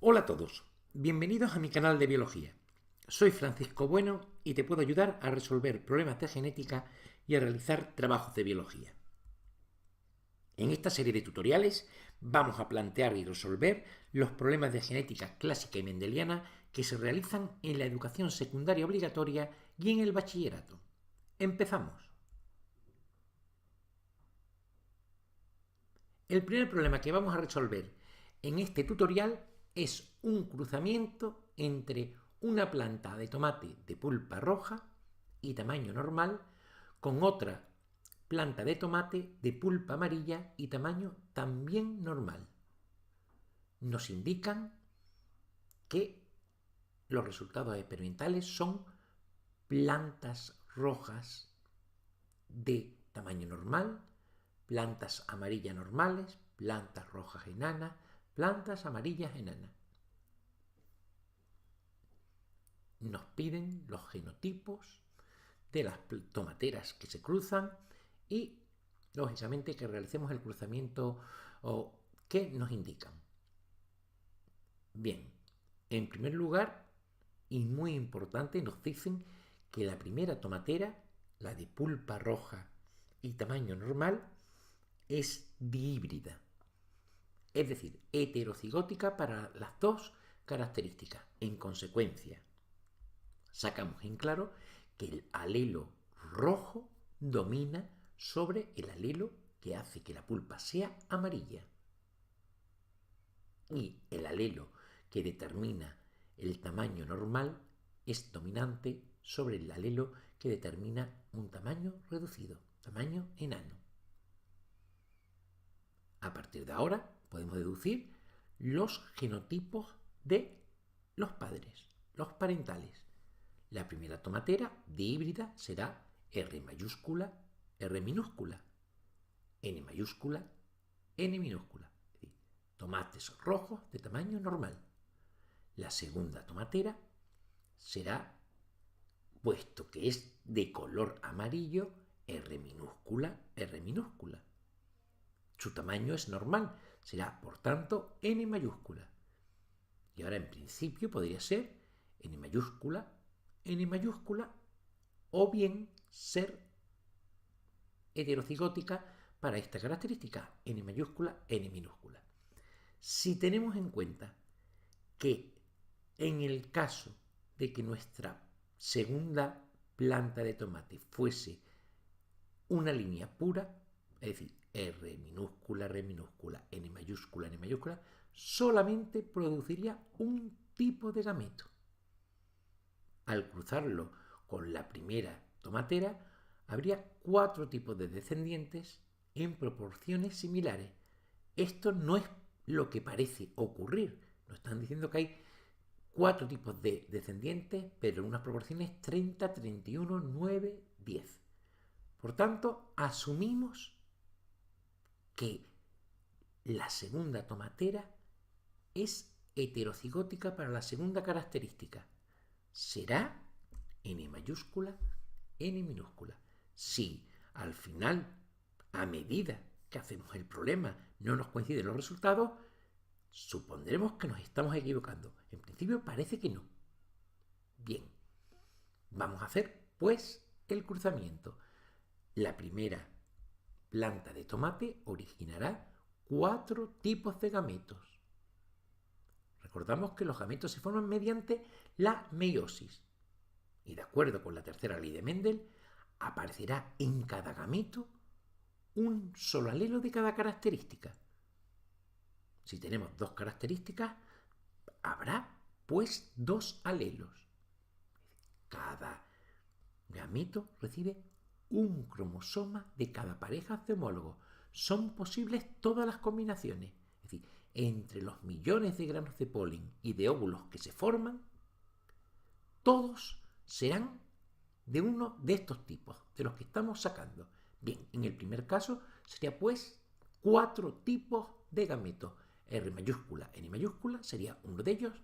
Hola a todos, bienvenidos a mi canal de biología. Soy Francisco Bueno y te puedo ayudar a resolver problemas de genética y a realizar trabajos de biología. En esta serie de tutoriales vamos a plantear y resolver los problemas de genética clásica y mendeliana que se realizan en la educación secundaria obligatoria y en el bachillerato. Empezamos. El primer problema que vamos a resolver en este tutorial es un cruzamiento entre una planta de tomate de pulpa roja y tamaño normal con otra planta de tomate de pulpa amarilla y tamaño también normal. Nos indican que los resultados experimentales son plantas rojas de tamaño normal, plantas amarillas normales, plantas rojas enanas, plantas amarillas enanas. Nos piden los genotipos de las tomateras que se cruzan y, lógicamente, que realicemos el cruzamiento que nos indican. Bien, en primer lugar, y muy importante, nos dicen que la primera tomatera, la de pulpa roja y tamaño normal, es dihíbrida, es decir, heterocigótica para las dos características. En consecuencia, sacamos en claro que el alelo rojo domina sobre el alelo que hace que la pulpa sea amarilla. Y el alelo que determina el tamaño normal es dominante sobre el alelo que determina un tamaño reducido, tamaño enano. A partir de ahora podemos deducir los genotipos de los padres, los parentales. La primera tomatera dihíbrida será R mayúscula, R minúscula, N mayúscula, N minúscula. Es decir, tomates rojos de tamaño normal. La segunda tomatera será, puesto que es de color amarillo, R minúscula, R minúscula. Su tamaño es normal, será por tanto N mayúscula. Y ahora en principio podría ser N mayúscula o bien ser heterocigótica para esta característica, N mayúscula, N minúscula. Si tenemos en cuenta que en el caso de que nuestra segunda planta de tomate fuese una línea pura, es decir, R minúscula, N mayúscula, solamente produciría un tipo de gameto. Al cruzarlo con la primera tomatera, habría 4 tipos de descendientes en proporciones similares. Esto no es lo que parece ocurrir. Nos están diciendo que hay 4 tipos de descendientes, pero en unas proporciones 30, 31, 9, 10. Por tanto, asumimos que la segunda tomatera es heterocigótica para la segunda característica. Será N mayúscula, N minúscula. Si al final, a medida que hacemos el problema, no nos coinciden los resultados, supondremos que nos estamos equivocando. En principio parece que no. Bien, vamos a hacer pues el cruzamiento. La primera planta de tomate originará 4 tipos de gametos. Recordamos que los gametos se forman mediante la meiosis. Y de acuerdo con la tercera ley de Mendel, aparecerá en cada gameto un solo alelo de cada característica. Si tenemos 2 características, habrá pues 2 alelos. Cada gameto recibe un cromosoma de cada pareja de homólogos. Son posibles todas las combinaciones. Es decir, entre los millones de granos de polen y de óvulos que se forman, todos serán de uno de estos tipos, de los que estamos sacando. Bien, en el primer caso sería pues 4 tipos de gametos. R mayúscula, N mayúscula sería uno de ellos.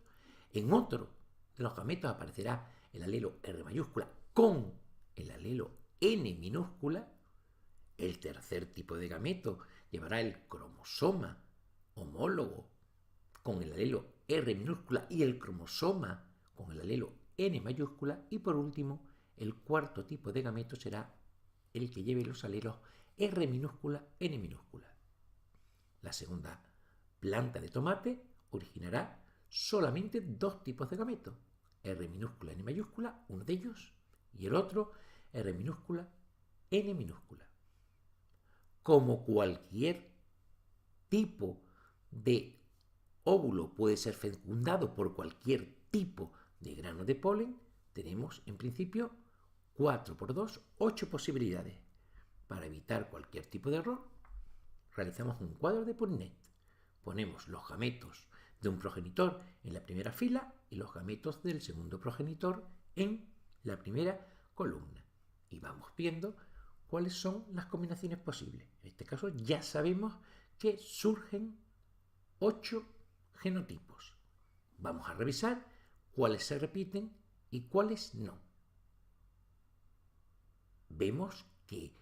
En otro de los gametos aparecerá el alelo R mayúscula con el alelo N minúscula. El tercer tipo de gameto llevará el cromosoma homólogo con el alelo R minúscula y el cromosoma con el alelo N mayúscula. Y por último, el cuarto tipo de gameto será el que lleve los alelos R minúscula, N minúscula. La segunda planta de tomate originará solamente dos tipos de gametos, R minúscula, N mayúscula, uno de ellos, y el otro, R minúscula, N minúscula. Como cualquier tipo de óvulo puede ser fecundado por cualquier tipo de grano de polen, tenemos en principio 4 por 2, 8 posibilidades. Para evitar cualquier tipo de error, realizamos un cuadro de Punnett. Ponemos los gametos de un progenitor en la primera fila y los gametos del segundo progenitor en la primera columna. Y vamos viendo cuáles son las combinaciones posibles. En este caso ya sabemos que surgen 8 genotipos. Vamos a revisar cuáles se repiten y cuáles no. Vemos que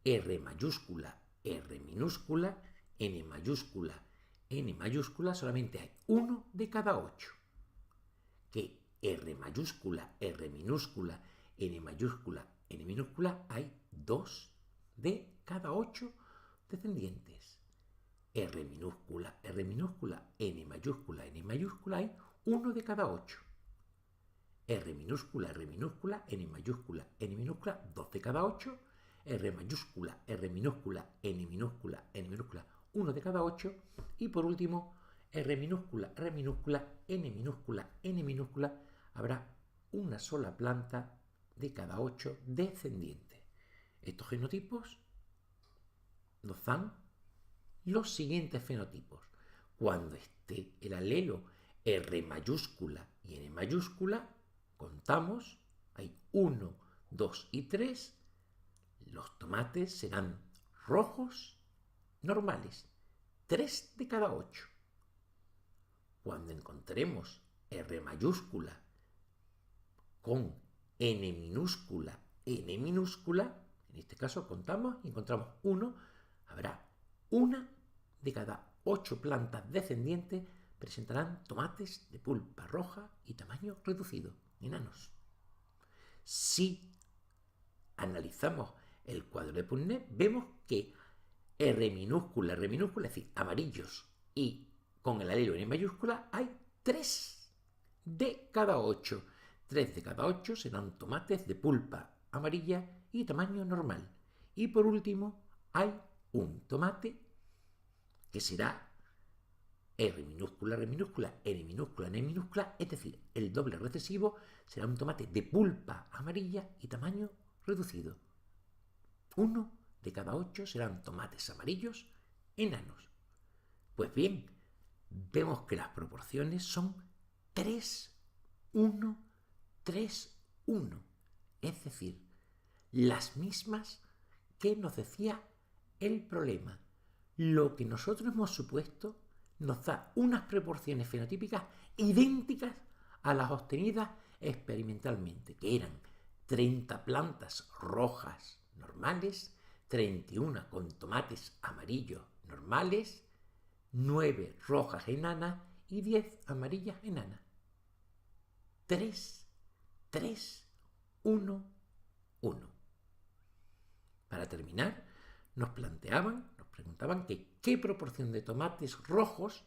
R mayúscula, R minúscula, N mayúscula, N mayúscula, solamente hay uno de cada 8. Que R mayúscula, R minúscula, N mayúscula, N minúscula, hay 2 de cada 8 descendientes. R minúscula, R minúscula, N mayúscula, N mayúscula, hay 1 de cada 8. R minúscula, R minúscula, N mayúscula, N minúscula, 2 de cada 8. R mayúscula, R minúscula, N minúscula, N minúscula, 1 de cada 8. Y por último, R minúscula, R minúscula, N minúscula, N minúscula, habrá una sola planta de cada 8 descendientes. Estos genotipos nos dan los siguientes fenotipos. Cuando esté el alelo R mayúscula y N mayúscula, contamos, hay 1, 2 y 3, los tomates serán rojos normales, 3 de cada 8. Cuando encontremos R mayúscula con N minúscula, N minúscula, en este caso contamos y encontramos 1, habrá una de cada 8 plantas descendientes presentarán tomates de pulpa roja y tamaño reducido, enanos. Si analizamos el cuadro de Punnett, vemos que R minúscula, es decir, amarillos y con el alelo N mayúscula, hay 3 de cada 8. 3 de cada 8 serán tomates de pulpa amarilla y tamaño normal. Y por último, hay un tomate que será R minúscula, N minúscula, N minúscula, es decir, el doble recesivo será un tomate de pulpa amarilla y tamaño reducido. 1 de cada 8 serán tomates amarillos enanos. Pues bien, vemos que las proporciones son 3, 1, 3, 1. Es decir, las mismas que nos decía el problema. Lo que nosotros hemos supuesto nos da unas proporciones fenotípicas idénticas a las obtenidas experimentalmente, que eran 30 plantas rojas normales, 31 con tomates amarillos normales, 9 rojas enanas y 10 amarillas enanas. 3, 3, 1, 1. Para terminar, nos preguntaban que qué proporción de tomates rojos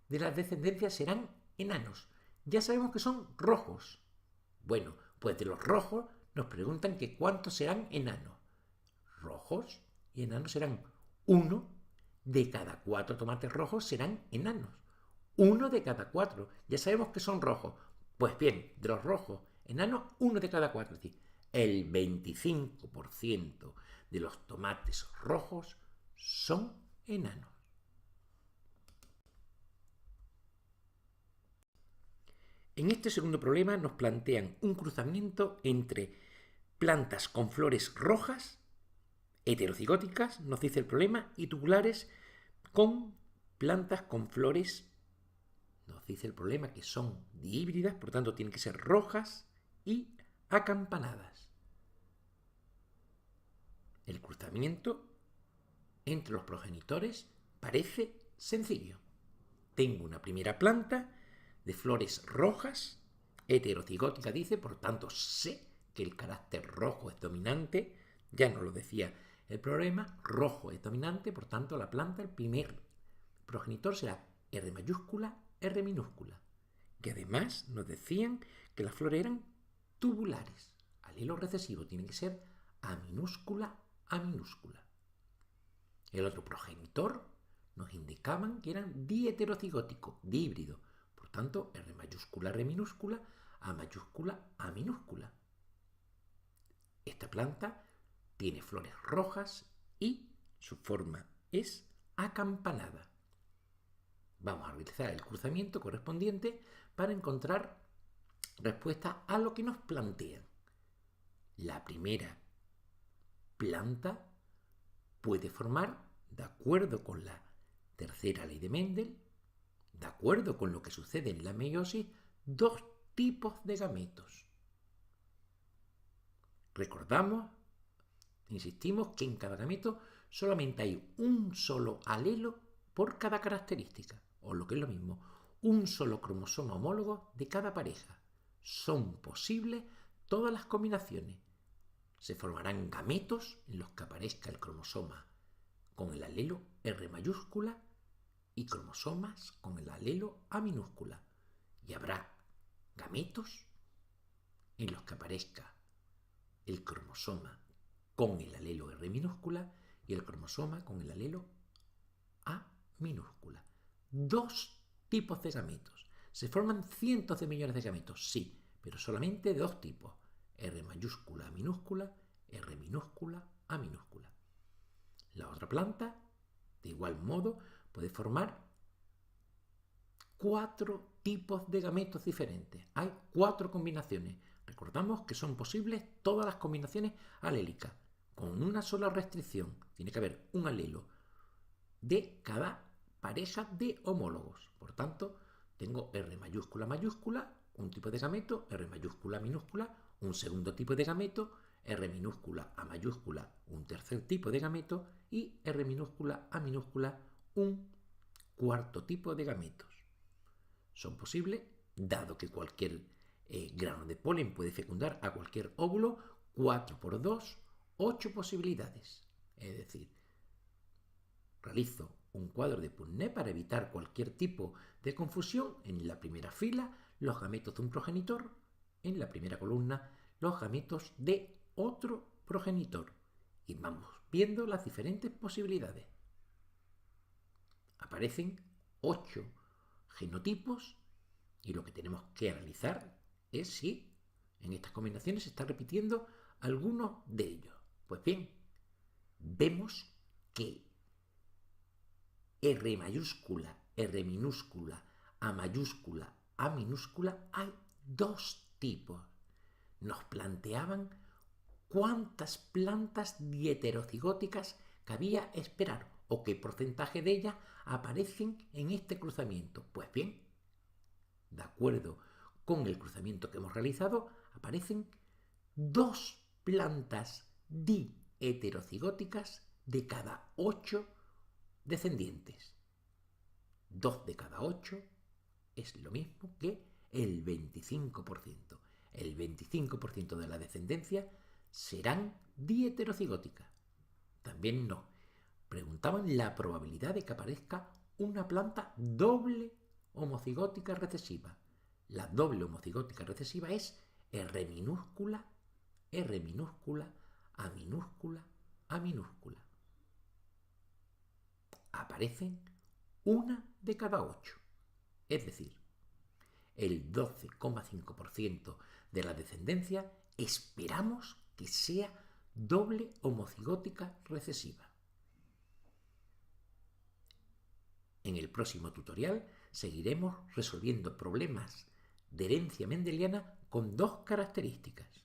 de las descendencias serán enanos. Ya sabemos que son rojos. Bueno, pues de los rojos nos preguntan que cuántos serán enanos. Rojos y enanos serán 1 de cada 4 tomates rojos serán enanos. 1 de cada 4. Ya sabemos que son rojos. Pues bien, de los rojos enanos, 1 de cada 4. Es decir, el 25% de los tomates rojos son enanos. En este segundo problema nos plantean un cruzamiento entre plantas con flores rojas, heterocigóticas, nos dice el problema, y tubulares con plantas con flores, nos dice el problema, que son dihíbridas, por tanto tienen que ser rojas y acampanadas. El cruzamiento entre los progenitores parece sencillo. Tengo una primera planta de flores rojas, heterocigótica dice, por tanto sé que el carácter rojo es dominante, ya nos lo decía el problema, rojo es dominante, por tanto la planta, el primer progenitor será R mayúscula, R minúscula. Que además nos decían que las flores eran tubulares. Alelo recesivo tiene que ser A minúscula, A minúscula. El otro progenitor nos indicaban que eran diheterocigótico, dihíbrido. Por tanto, R mayúscula, R minúscula, A mayúscula, A minúscula. Esta planta tiene flores rojas y su forma es acampanada. Vamos a realizar el cruzamiento correspondiente para encontrar respuesta a lo que nos plantean. La primera planta puede formar, de acuerdo con la tercera ley de Mendel, de acuerdo con lo que sucede en la meiosis, dos tipos de gametos. Recordamos, insistimos, que en cada gameto solamente hay un solo alelo por cada característica, o lo que es lo mismo, un solo cromosoma homólogo de cada pareja. Son posibles todas las combinaciones. Se formarán gametos en los que aparezca el cromosoma con el alelo R mayúscula y cromosomas con el alelo A minúscula. Y habrá gametos en los que aparezca el cromosoma con el alelo R minúscula y el cromosoma con el alelo A minúscula. Dos tipos de gametos. Se forman cientos de millones de gametos, sí, pero solamente de dos tipos. R mayúscula, A minúscula, R minúscula, A minúscula. La otra planta, de igual modo, puede formar cuatro tipos de gametos diferentes. Hay cuatro combinaciones. Recordamos que son posibles todas las combinaciones alélicas, con una sola restricción. Tiene que haber un alelo de cada pareja de homólogos. Por tanto, tengo R mayúscula mayúscula, un tipo de gameto, R mayúscula minúscula, un segundo tipo de gameto, R minúscula A mayúscula, un tercer tipo de gameto y R minúscula A minúscula, un cuarto tipo de gametos. Son posibles, dado que cualquier grano de polen puede fecundar a cualquier óvulo, 4 por 2, 8 posibilidades. Es decir, realizo un cuadro de Punnett para evitar cualquier tipo de confusión. En la primera fila, los gametos de un progenitor. En la primera columna, los gametos de otro progenitor. Y vamos viendo las diferentes posibilidades. Aparecen 8 genotipos y lo que tenemos que analizar es si en estas combinaciones se está repitiendo alguno de ellos. Pues bien, vemos que R mayúscula, R minúscula, A mayúscula, A minúscula, hay dos tipos. Nos planteaban cuántas plantas dieterocigóticas cabía esperar o qué porcentaje de ellas aparecen en este cruzamiento. Pues bien, de acuerdo con el cruzamiento que hemos realizado, aparecen dos plantas diheterocigóticas de cada 8 descendientes. 2 de cada 8 es lo mismo que el 25%. El 25% de la descendencia serán diheterocigóticas. También nos preguntaban la probabilidad de que aparezca una planta doble homocigótica recesiva. La doble homocigótica recesiva es R minúscula, R minúscula, A minúscula, A minúscula. Aparecen una de cada 8. Es decir, el 12,5% de la descendencia esperamos que sea doble homocigótica recesiva. En el próximo tutorial seguiremos resolviendo problemas de herencia mendeliana con dos características.